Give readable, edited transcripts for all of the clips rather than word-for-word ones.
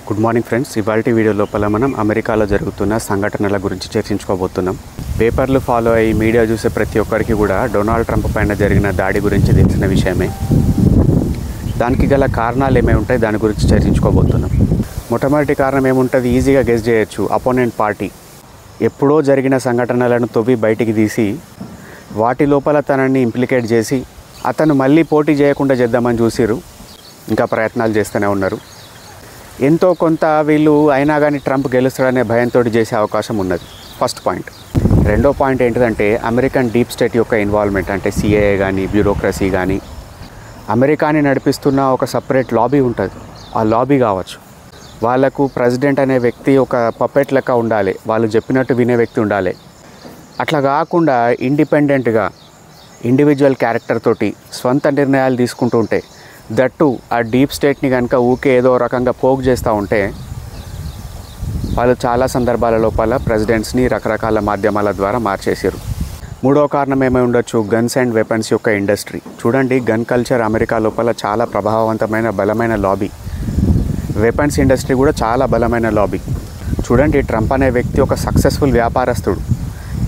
Good morning friends. ఇవాల్టి video లోపల మనం అమెరికాలో జరుగుతున్న సంఘటనల గురించి చర్చించుకోబోతున్నాం. పేపర్లు ఫాలో అయ్యి మీడియా చూసే ప్రతి ఒక్కరికి కూడా డొనాల్డ్ ట్రంప్ పైన జరిగిన దాడి గురించి తెలిసిన విషయమే. దానికి గల కారణాలు ఏమేమి ఉంటాయి దాని గురించి చర్చించుకోబోతున్నాం. మొట్టమొదటి కారణం ఏముంటుంది, ఈజీగా గెస్ చేయొచ్చు. అపోనెంట్ పార్టీ ఎప్పుడో జరిగిన సంఘటనలను తవ్వి బయటికి తీసి వాటి లోపల తనని ఇంప్లికేట్ చేసి అతను మళ్ళీ పోటీ చేయకుండా చేద్దామని చూసిరు. ఇంకా ప్రయత్నాలు చేస్తూనే ఉన్నారు. ఎంతో కొంత వీళ్ళు అయినా కానీ ట్రంప్ గెలుస్తాడనే భయంతో చేసే అవకాశం ఉన్నది. First point. రెండో పాయింట్ ఏంటిదంటే అమెరికన్ డీప్ స్టేట్ యొక్క ఇన్వాల్వ్మెంట్. అంటే సిఐఏ కానీ బ్యూరోక్రసీ కానీ అమెరికాని నడిపిస్తున్న ఒక సపరేట్ లాబీ ఉంటుంది. ఆ లాబీ కావచ్చు. వాళ్ళకు ప్రెసిడెంట్ అనే వ్యక్తి ఒక పపెట్ లెక్క ఉండాలి, వాళ్ళు చెప్పినట్టు వినే వ్యక్తి ఉండాలి. అట్లా కాకుండా ఇండిపెండెంట్గా ఇండివిజువల్ క్యారెక్టర్ తోటి స్వంత నిర్ణయాలు తీసుకుంటూ ఉంటే, దట్టు ఆ డీప్ స్టేట్ని కనుక ఊకే ఏదో రకంగా పోక్ చేస్తూ ఉంటే వాళ్ళు చాలా సందర్భాల లోపల ప్రెసిడెంట్స్ని రకరకాల మాధ్యమాల ద్వారా మార్చేసారు. మూడో కారణం ఏమై ఉండొచ్చు, గన్స్ అండ్ వెపన్స్ యొక్క ఇండస్ట్రీ. చూడండి, గన్ కల్చర్ అమెరికా లోపల చాలా ప్రభావవంతమైన బలమైన లాబీ. వెపన్స్ ఇండస్ట్రీ కూడా చాలా బలమైన లాబీ. చూడండి, ట్రంప్ అనే వ్యక్తి ఒక సక్సెస్ఫుల్ వ్యాపారస్తుడు.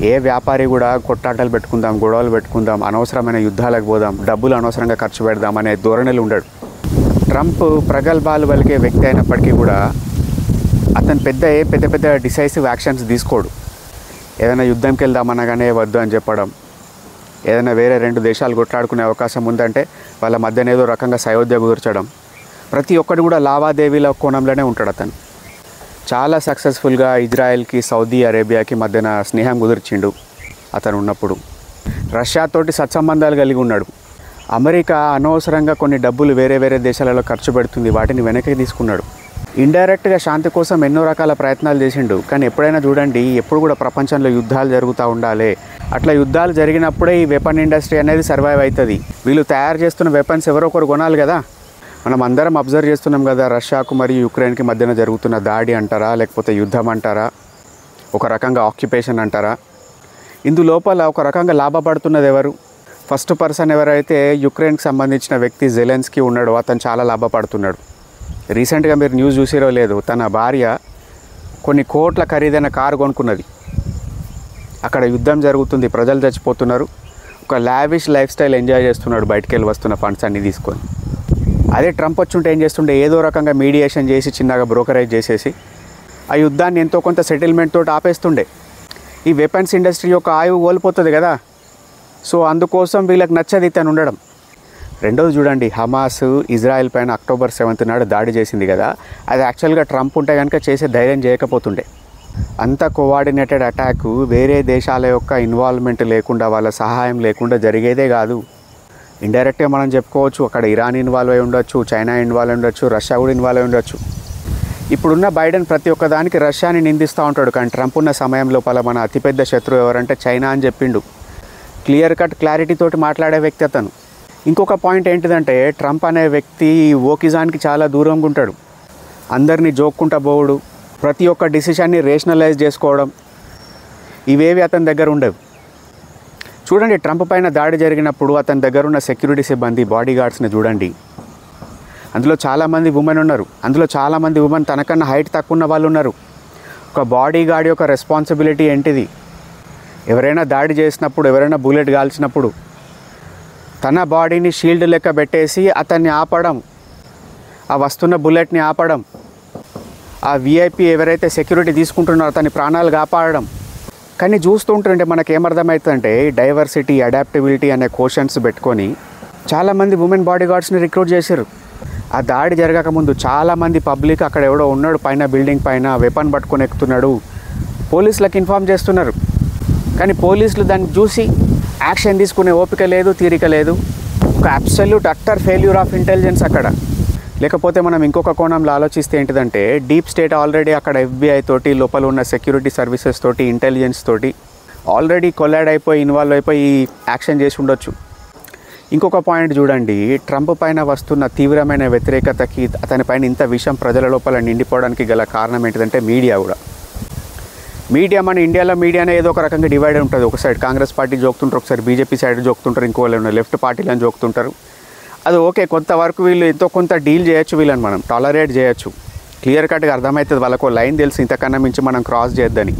ఏ వ్యాపారి కూడా కొట్టాటలు పెట్టుకుందాం, గొడవలు పెట్టుకుందాం, అనవసరమైన యుద్ధాలకు పోదాం, డబ్బులు అనవసరంగా ఖర్చు పెడదాం అనే ధోరణిలో ఉండడు. ట్రంప్ ప్రగల్భాలు పలికే వ్యక్తి అయినప్పటికీ కూడా అతను పెద్ద పెద్ద డిసైసివ్ యాక్షన్స్ తీసుకోడు. ఏదైనా యుద్ధంకి వెళ్దామనగానే వద్దు అని చెప్పడం, ఏదైనా వేరే రెండు దేశాలు కొట్లాడుకునే అవకాశం ఉందంటే వాళ్ళ మధ్యన ఏదో రకంగా సయోధ్య కుదర్చడం, ప్రతి ఒక్కటి కూడా లావాదేవీల కోణంలోనే ఉంటాడు. అతను చాలా సక్సెస్ఫుల్గా ఇజ్రాయెల్కి సౌదీ అరేబియాకి మధ్యన స్నేహం కుదిర్చిండు. అతను ఉన్నప్పుడు రష్యాతోటి సత్సంబంధాలు కలిగి ఉన్నాడు. అమెరికా అనవసరంగా కొన్ని డబ్బులు వేరే దేశాలలో ఖర్చు పెడుతుంది, వాటిని వెనక్కి తీసుకున్నాడు. ఇండైరెక్ట్గా శాంతి కోసం ఎన్నో రకాల ప్రయత్నాలు చేసిండు. కానీ ఎప్పుడైనా చూడండి, ఎప్పుడు కూడా ప్రపంచంలో యుద్ధాలు జరుగుతూ ఉండాలి. అట్లా యుద్ధాలు జరిగినప్పుడే ఈ వెపన్ ఇండస్ట్రీ అనేది సర్వైవ్ అవుతుంది. వీళ్ళు తయారు చేస్తున్న వెపన్స్ ఎవరో ఒకరు కొనాలి కదా. మనం అందరం అబ్జర్వ్ చేస్తున్నాం కదా, రష్యాకు మరియు యుక్రెయిన్కి మధ్యన జరుగుతున్న దాడి అంటారా, లేకపోతే యుద్ధం అంటారా, ఒక రకంగా ఆక్యుపేషన్ అంటారా. ఇందులోపల ఒక రకంగా లాభపడుతున్నది ఎవరు? ఫస్ట్ పర్సన్ ఎవరైతే యుక్రెయిన్కి సంబంధించిన వ్యక్తి జెలెన్స్కీ ఉన్నాడో అతను చాలా లాభపడుతున్నాడు. రీసెంట్గా మీరు న్యూస్ చూసిరో లేదు, తన భార్య కొన్ని కోట్ల ఖరీదైన కారు కొనుక్కున్నది. అక్కడ యుద్ధం జరుగుతుంది, ప్రజలు చచ్చిపోతున్నారు. ఒక లావిష్ లైఫ్ స్టైల్ ఎంజాయ్ చేస్తున్నాడు, బయటికి వెళ్ళి వస్తున్న ఫండ్స్ అన్నీ తీసుకొని. అదే ట్రంప్ వచ్చుంటే ఏం చేస్తుండే, ఏదో రకంగా మీడియేషన్ చేసి చిన్నగా బ్రోకరేజ్ చేసేసి ఆ యుద్ధాన్ని ఎంతో కొంత సెటిల్మెంట్ తోటి ఆపేస్తుండే. ఈ వెపన్స్ ఇండస్ట్రీ యొక్క ఆయువు కోల్పోతుంది కదా. సో అందుకోసం వీళ్ళకి నచ్చది తను ఉండడం. రెండోది చూడండి, హమాస్ ఇజ్రాయెల్ పైన అక్టోబర్ 7th నాడు దాడి చేసింది కదా, అది యాక్చువల్గా ట్రంప్ ఉంటే కనుక చేసే ధైర్యం చేయకపోతుండే. అంత కోఆర్డినేటెడ్ అటాక్ వేరే దేశాల యొక్క ఇన్వాల్వ్మెంట్ లేకుండా, వాళ్ళ సహాయం లేకుండా జరిగేదే కాదు. ఇండైరెక్ట్గా మనం చెప్పుకోవచ్చు, అక్కడ ఇరాన్ ఇన్వాల్వ్ అయి ఉండొచ్చు, చైనా ఇన్వాల్వ్ అయి ఉండొచ్చు, రష్యా కూడా ఇన్వాల్వ్ అయి ఉండొచ్చు. ఇప్పుడున్న బైడెన్ ప్రతి ఒక్కదానికి రష్యాని నిందిస్తూ ఉంటాడు. కానీ ట్రంప్ ఉన్న సమయం లోపల మన అతిపెద్ద శత్రువు ఎవరంటే చైనా అని చెప్పిండు. క్లియర్ కట్ క్లారిటీ తోటి మాట్లాడే వ్యక్తి అతను. ఇంకొక పాయింట్ ఏంటిదంటే, ట్రంప్ అనే వ్యక్తి ఓకిజానికి చాలా దూరంగా ఉంటాడు. అందరినీ జోక్కుంటా పోవడు, ప్రతి ఒక్క డిసిషన్ని రేషనలైజ్ చేసుకోవడం, ఇవేవి అతని దగ్గర ఉండవు. చూడండి, ట్రంప్ పైన దాడి జరిగినప్పుడు అతని దగ్గర ఉన్న సెక్యూరిటీ సిబ్బంది, బాడీ గార్డ్స్ని చూడండి. అందులో చాలామంది ఉమెన్ ఉన్నారు. అందులో చాలామంది ఉమెన్ తనకన్నా హైట్ తక్కువ ఉన్న వాళ్ళు ఉన్నారు. ఒక బాడీ గార్డ్ యొక్క రెస్పాన్సిబిలిటీ ఏంటిది? ఎవరైనా దాడి చేసినప్పుడు, ఎవరైనా బుల్లెట్ కాల్చినప్పుడు తన బాడీని షీల్డ్ లెక్క పెట్టేసి అతన్ని ఆపడం, ఆ వస్తున్న బుల్లెట్ని ఆపడం, ఆ విఐపి ఎవరైతే సెక్యూరిటీ తీసుకుంటున్నారో అతని ప్రాణాలు కాపాడడం. కానీ చూస్తూ ఉంటుంటే మనకు ఏమర్థమవుతుందంటే, డైవర్సిటీ, అడాప్టబిలిటీ అనే క్వశ్చన్స్ పెట్టుకొని చాలామంది ఉమెన్ బాడీ గార్డ్స్ని రిక్రూట్ చేశారు. ఆ దాడి జరగకముందు చాలామంది పబ్లిక్ అక్కడ ఎవడో ఉన్నాడు పైన, బిల్డింగ్ పైన వెపన్ పట్టుకొని ఎక్కుతున్నాడు, పోలీసులకు ఇన్ఫామ్ చేస్తున్నారు. కానీ పోలీసులు దాన్ని చూసి యాక్షన్ తీసుకునే ఓపిక లేదు, తీరిక లేదు. ఒక absolute utter failure of intelligence అక్కడ. లేకపోతే మనం ఇంకొక కోణంలో ఆలోచిస్తే ఏంటిదంటే, డీప్ స్టేట్ ఆల్రెడీ అక్కడ FBI తోటి, లోపల ఉన్న సెక్యూరిటీ సర్వీసెస్ తోటి, ఇంటెలిజెన్స్ తోటి ఆల్రెడీ కొలాడ్ అయిపోయి, ఇన్వాల్వ్ అయిపోయి యాక్షన్ చేసి ఉండొచ్చు. ఇంకొక పాయింట్ చూడండి, ట్రంప్ పైన వస్తున్న తీవ్రమైన వ్యతిరేకతకి, అతని పైన ఇంత విషయం ప్రజల లోపల నిండిపోవడానికి గల కారణం ఏంటిదంటే మీడియా కూడా. మీడియా మన ఇండియాలో మీడియానే ఏదో ఒక రకంగా డివైడ్ ఉంటుంది. ఒక సైడ్ కాంగ్రెస్ పార్టీ జోకుతుంటారు, ఒకసారి బీజేపీ సైడ్ జోకుతుంటారు, ఇంకో వాళ్ళు లెఫ్ట్ పార్టీలను జోకుతుంటారు. అది ఓకే, కొంతవరకు వీళ్ళు ఎంతో కొంత డీల్ చేయొచ్చు, వీళ్ళని మనం టాలరేట్ చేయొచ్చు. క్లియర్ కట్గా అర్థమవుతుంది, వాళ్ళకు లైన్ తెలిసి ఇంతకన్నా మించి మనం క్రాస్ చేయొద్దని.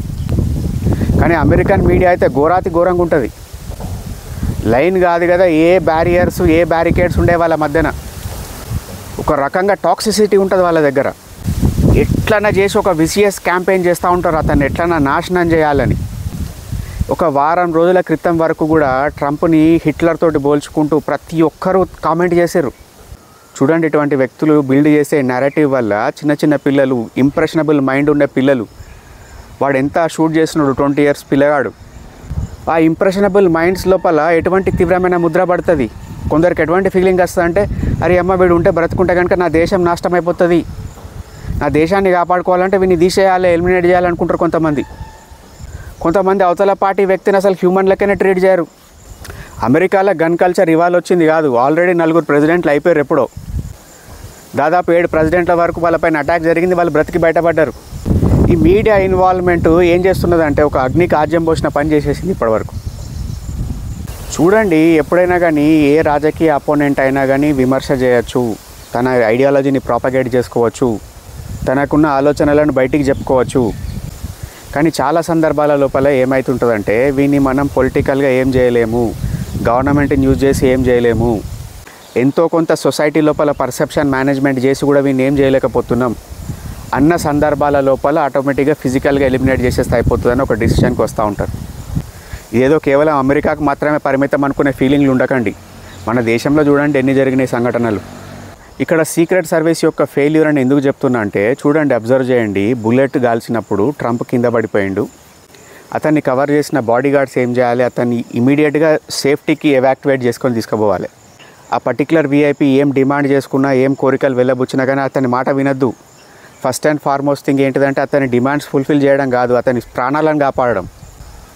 కానీ అమెరికన్ మీడియా అయితే ఘోరాతి ఘోరంగా ఉంటుంది. లైన్ కాదు కదా, ఏ బ్యారియర్స్ ఏ బ్యారికేడ్స్ ఉండే వాళ్ళ మధ్యన, ఒక రకంగా టాక్సిసిటీ ఉంటుంది వాళ్ళ దగ్గర. ఎట్లన్నా చేసి ఒక విసియస్ క్యాంపెయిన్ చేస్తూ ఉంటారు, అతన్ని ఎట్లన్నా నాశనం చేయాలని. ఒక వారం రోజుల క్రితం వరకు కూడా ట్రంప్ని హిట్లర్ తోటి పోల్చుకుంటూ ప్రతి ఒక్కరూ కామెంట్ చేశారు. చూడండి, ఇటువంటి వ్యక్తులు బిల్డ్ చేసే నెరేటివ్ వల్ల చిన్న చిన్న పిల్లలు, ఇంప్రెషనబుల్ మైండ్ ఉండే పిల్లలు, వాడు ఎంత షూట్ చేస్తున్నాడు 20 years పిల్లగాడు, ఆ ఇంప్రెషనబుల్ మైండ్స్ లోపల ఎటువంటి తీవ్రమైన ముద్ర పడుతుంది. కొందరికి ఎటువంటి ఫీలింగ్ వస్తుందంటే, అరే అమ్మ వీడు ఉంటే బ్రతుకుంటే కనుక నా దేశం నాశనం అయిపోతుంది, నా దేశాన్ని కాపాడుకోవాలంటే వీడిని తీసేయాలి, ఎలిమినేట్ చేయాలనుకుంటారు కొంతమంది అవతల పార్టీ వ్యక్తిని అసలు హ్యూమన్ లెక్కనే ట్రీట్ చేయరు. అమెరికాలో గన్ కల్చర్ ఇవాళ వచ్చింది కాదు, ఆల్రెడీ 4 ప్రెసిడెంట్లు అయిపోయారు. ఎప్పుడో దాదాపు 7 ప్రెసిడెంట్ల వరకు వాళ్ళపైన అటాక్ జరిగింది, వాళ్ళు బ్రతికి బయటపడ్డారు. ఈ మీడియా ఇన్వాల్వ్మెంట్ ఏం చేస్తున్నదంటే ఒక అగ్నికి ఆజ్యం పోసిన పని చేసేసింది ఇప్పటివరకు. చూడండి, ఎప్పుడైనా కానీ ఏ రాజకీయ అపోనెంట్ అయినా కానీ విమర్శ చేయొచ్చు, తన ఐడియాలజీని ప్రాపగేట్ చేసుకోవచ్చు, తనకున్న ఆలోచనలను బయటికి చెప్పుకోవచ్చు. కానీ చాలా సందర్భాల లోపల ఏమవుతుంటుందంటే వీని మనం పొలిటికల్గా ఏం చేయలేము, గవర్నమెంట్ని యూజ్ చేసి ఏం చేయలేము, ఎంతో కొంత సొసైటీ లోపల పర్సెప్షన్ మేనేజ్మెంట్ చేసి కూడా వీని ఏం చేయలేకపోతున్నాం అన్న సందర్భాల లోపల ఆటోమేటిక్గా ఫిజికల్గా ఎలిమినేట్ చేసేస్తే అయిపోతుందని ఒక డిసిషన్కి వస్తూ ఉంటారు. ఏదో కేవలం అమెరికాకు మాత్రమే పరిమితం అనుకునే ఫీలింగ్లు ఉండకండి. మన దేశంలో చూడండి ఎన్ని జరిగినాయి సంఘటనలు. ఇక్కడ సీక్రెట్ సర్వీస్ యొక్క ఫెయిల్యూర్ అని ఎందుకు చెప్తున్నా అంటే, చూడండి, అబ్జర్వ్ చేయండి. బుల్లెట్ గాల్చినప్పుడు ట్రంప్ కింద పడిపోయిండు. అతన్ని కవర్ చేసిన బాడీ గార్డ్స్ ఏం చేయాలి, అతన్ని ఇమీడియట్గా సేఫ్టీకి ఎవాక్యువేట్ చేసుకొని తీసుకుపోవాలి. ఆ పర్టికులర్ వీఐపీ ఏం డిమాండ్ చేసుకున్నా, ఏం కోరికలు వెళ్ళబుచ్చినా కానీ అతని మాట వినద్దు. ఫస్ట్ అండ్ ఫార్మోస్ట్ థింగ్ ఏంటిదంటే అతని డిమాండ్స్ ఫుల్ఫిల్ చేయడం కాదు, అతని ప్రాణాలను కాపాడడం.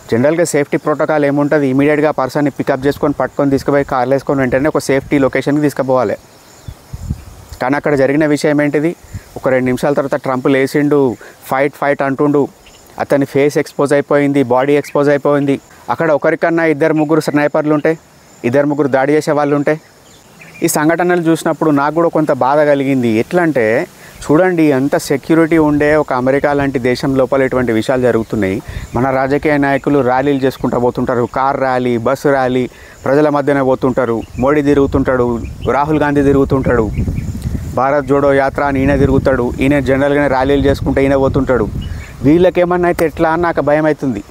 జనరల్గా సేఫ్టీ ప్రోటోకాల్ ఏముంటుంది, ఇమీడియట్గా పర్సన్ని పికప్ చేసుకొని పట్టుకొని తీసుకుపోయి కార్లు వేసుకొని వెంటనే ఒక సేఫ్టీ లొకేషన్కి తీసుకుపోవాలి. కానీ అక్కడ జరిగిన విషయం ఏంటిది, ఒక 2 నిమిషాల తర్వాత ట్రంప్ లేచిండు, ఫైట్ అంటుండు, అతని ఫేస్ ఎక్స్పోజ్ అయిపోయింది, బాడీ ఎక్స్పోజ్ అయిపోయింది. అక్కడ ఒకరికన్నా 2-3 స్నైపర్లు ఉంటే, 2-3 దాడి చేసే వాళ్ళు ఉంటే. ఈ సంఘటనలు చూసినప్పుడు నాకు కూడా కొంత బాధ కలిగింది. ఎట్లా అంటే చూడండి, అంత సెక్యూరిటీ ఉండే ఒక అమెరికా లాంటి దేశం లోపల ఇటువంటి విషయాలు జరుగుతున్నాయి. మన రాజకీయ నాయకులు ర్యాలీలు చేసుకుంటూ పోతుంటారు, కార్ ర్యాలీ, బస్సు ర్యాలీ, ప్రజల మధ్యన పోతుంటారు. మోడీ తిరుగుతుంటాడు, రాహుల్ గాంధీ తిరుగుతుంటాడు, భారత్ జోడో యాత్ర అని ఈయన తిరుగుతాడు, ఈయన జనరల్గానే ర్యాలీలు చేసుకుంటే ఈయన పోతుంటాడు. వీళ్ళకేమన్నా అయితే ఎట్లా అని నాకు భయం అవుతుంది.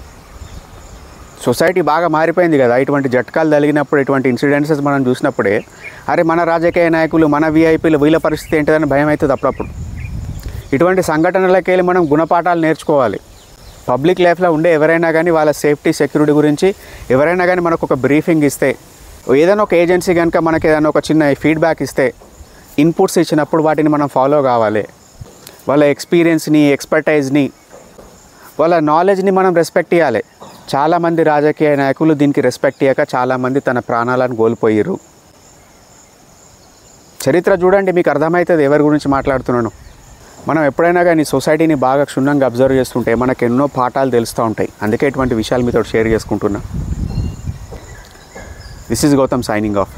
సొసైటీ బాగా మారిపోయింది కదా, ఇటువంటి జట్కాలు తగిలినప్పుడు, ఇటువంటి ఇన్సిడెంట్సెస్ మనం చూసినప్పుడే అరే మన రాజకీయ నాయకులు, మన వీఐపీలు, వీళ్ళ పరిస్థితి ఏంటిదని భయం అవుతుంది అప్పుడప్పుడు. ఇటువంటి సంఘటనలకెళ్ళి మనం గుణపాఠాలు నేర్చుకోవాలి. పబ్లిక్ లైఫ్లో ఉండే ఎవరైనా కానీ వాళ్ళ సేఫ్టీ సెక్యూరిటీ గురించి ఎవరైనా కానీ మనకు ఒక బ్రీఫింగ్ ఇస్తే, ఏదైనా ఒక ఏజెన్సీ కనుక మనకి ఏదైనా ఒక చిన్న ఫీడ్బ్యాక్ ఇస్తే, ఇన్పుట్స్ ఇచ్చినప్పుడు వాటిని మనం ఫాలో కావాలి. వాళ్ళ ఎక్స్పీరియన్స్ని, ఎక్స్పర్టైజ్ని, వాళ్ళ నాలెడ్జ్ని మనం రెస్పెక్ట్ ఇవ్వాలి. చాలామంది రాజకీయ నాయకులు దీనికి రెస్పెక్ట్ ఇవ్వక చాలామంది తన ప్రాణాలను కోల్పోయారు. చరిత్ర చూడండి, మీకు అర్థమవుతుంది ఎవరి గురించి మాట్లాడుతున్నాను. మనం ఎప్పుడైనా కానీ సొసైటీని బాగా క్షుణ్ణంగా అబ్జర్వ్ చేస్తుంటే మనకు ఎన్నో పాఠాలు తెలుస్తూ ఉంటాయి. అందుకే ఇటువంటి విషయాలు మీతో షేర్ చేసుకుంటున్నా. This is Gautam signing of.